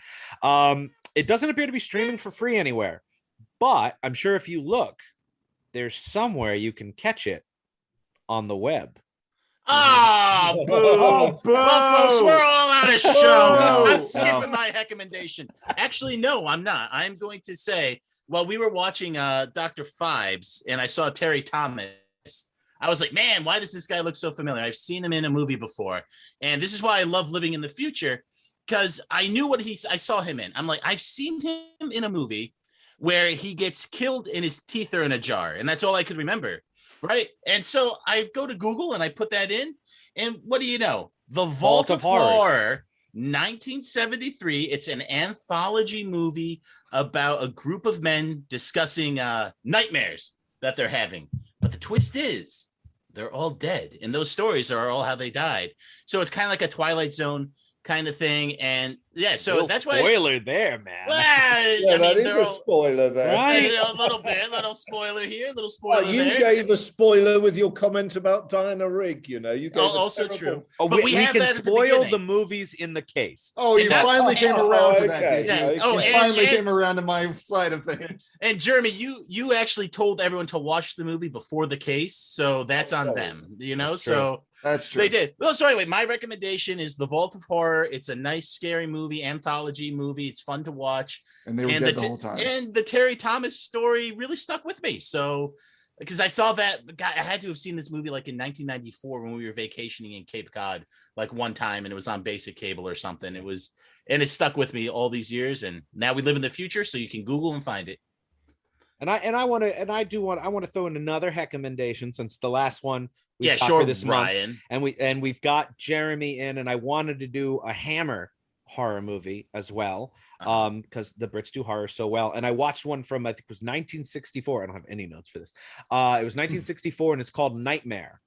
It doesn't appear to be streaming for free anywhere, but I'm sure if you look, there's somewhere you can catch it on the web. Oh, boo. Well, folks, we're all on a show. I'm skipping my recommendation. Actually, no, I'm not. I'm going to say, while we were watching Dr. Phibes and I saw Terry Thomas, I was like, man, why does this guy look so familiar? I've seen him in a movie before. And this is why I love Living in the Future, because I knew I saw him in. I'm like, I've seen him in a movie where he gets killed and his teeth are in a jar. And that's all I could remember. Right. And so I go to Google and I put that in. And what do you know? The Vault of Horror, 1973. It's an anthology movie about a group of men discussing nightmares that they're having. But the twist is they're all dead. And those stories are all how they died. So it's kind of like a Twilight Zone kind of thing. And yeah, so Real that's why. spoiler there, man. Well, Yeah, that is a spoiler there. Right? A little bit, little spoiler here, little spoiler You there. gave a spoiler with your comment about Diana Rigg, you know. You gave Also true. Oh, But we have can that at the spoil the beginning. movies in the case. Oh, you finally came around to that, okay. did Yeah. you? Oh, You and- finally and- came around to my side of things. And Jeremy, you actually told everyone to watch the movie before the case, so that's on sorry. them, you know. That's true. So That's true. they did. Well, so anyway, my recommendation is The Vault of Horror. It's a nice, scary movie, anthology movie. It's fun to watch. And they were dead the whole time. And the Terry Thomas story really stuck with me. So, because I saw that, God, I had to have seen this movie like in 1994 when we were vacationing in Cape Cod, like one time, and it was on basic cable or something. It stuck with me all these years. And now we live in the future, so you can Google and find it. I want to throw in another recommendation since the last one we Yeah, got sure, for this Ryan. month, and we've got Jeremy in, and I wanted to do a Hammer horror movie as well, because the Brits do horror so well. And I watched one from, I think it was 1964. I don't have any notes for this. It was 1964, and it's called Nightmare.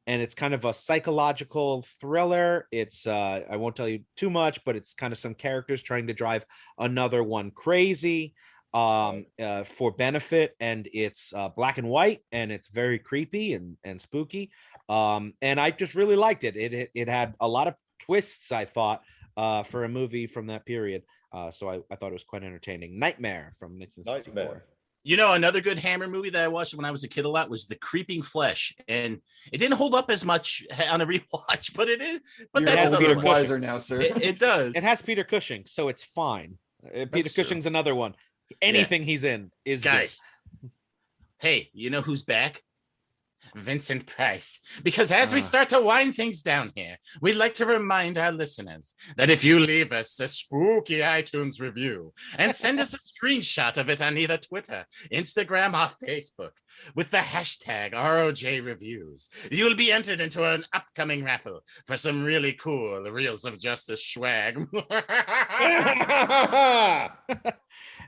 And it's kind of a psychological thriller. It's I won't tell you too much, but it's kind of some characters trying to drive another one crazy for benefit, and it's black and white, and it's very creepy and spooky. And I just really liked it. It had a lot of twists, I thought, for a movie from that period. So I thought it was quite entertaining. Nightmare from 1964. Nightmare. You know, another good Hammer movie that I watched when I was a kid a lot was The Creeping Flesh, and it didn't hold up as much on a rewatch, but it is. But You're that's all another Peter one. wiser now, sir. It does. It has Peter Cushing, so it's fine. Peter That's true. Cushing's another one. Anything he's in is Guys. Hey, you know who's back? Vincent Price. Because as we start to wind things down here, we'd like to remind our listeners that if you leave us a spooky iTunes review and send us a screenshot of it on either Twitter, Instagram, or Facebook with the hashtag ROJ Reviews, you'll be entered into an upcoming raffle for some really cool Reels of Justice swag. good.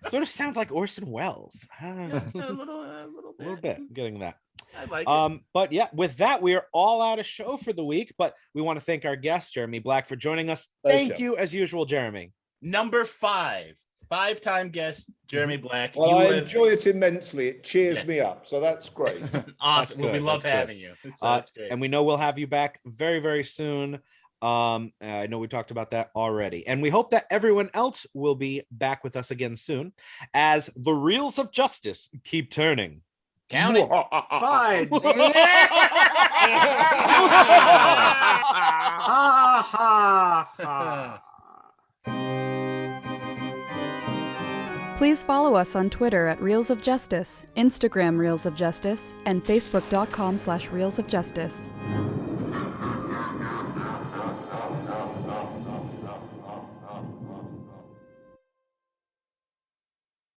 Sort of sounds like Orson Welles. a little bit getting that. I like it. But yeah, with that, we are all out of show for the week, but we want to thank our guest, Jeremy Black, for joining us. Thank Pleasure. you, as usual, Jeremy. Number 5-time guest, Jeremy Black. Well, You I have- enjoy it immensely. It cheers Yes. me up, so that's great. Awesome. Well, we good, love that's good. having you. That's great. And we know we'll have you back very, very soon. I know we talked about that already. And we hope that everyone else will be back with us again soon as the Reels of Justice keep turning. Count it. Phibes. Please follow us on Twitter at Reels of Justice, Instagram Reels of Justice, and Facebook.com/Reels of Justice.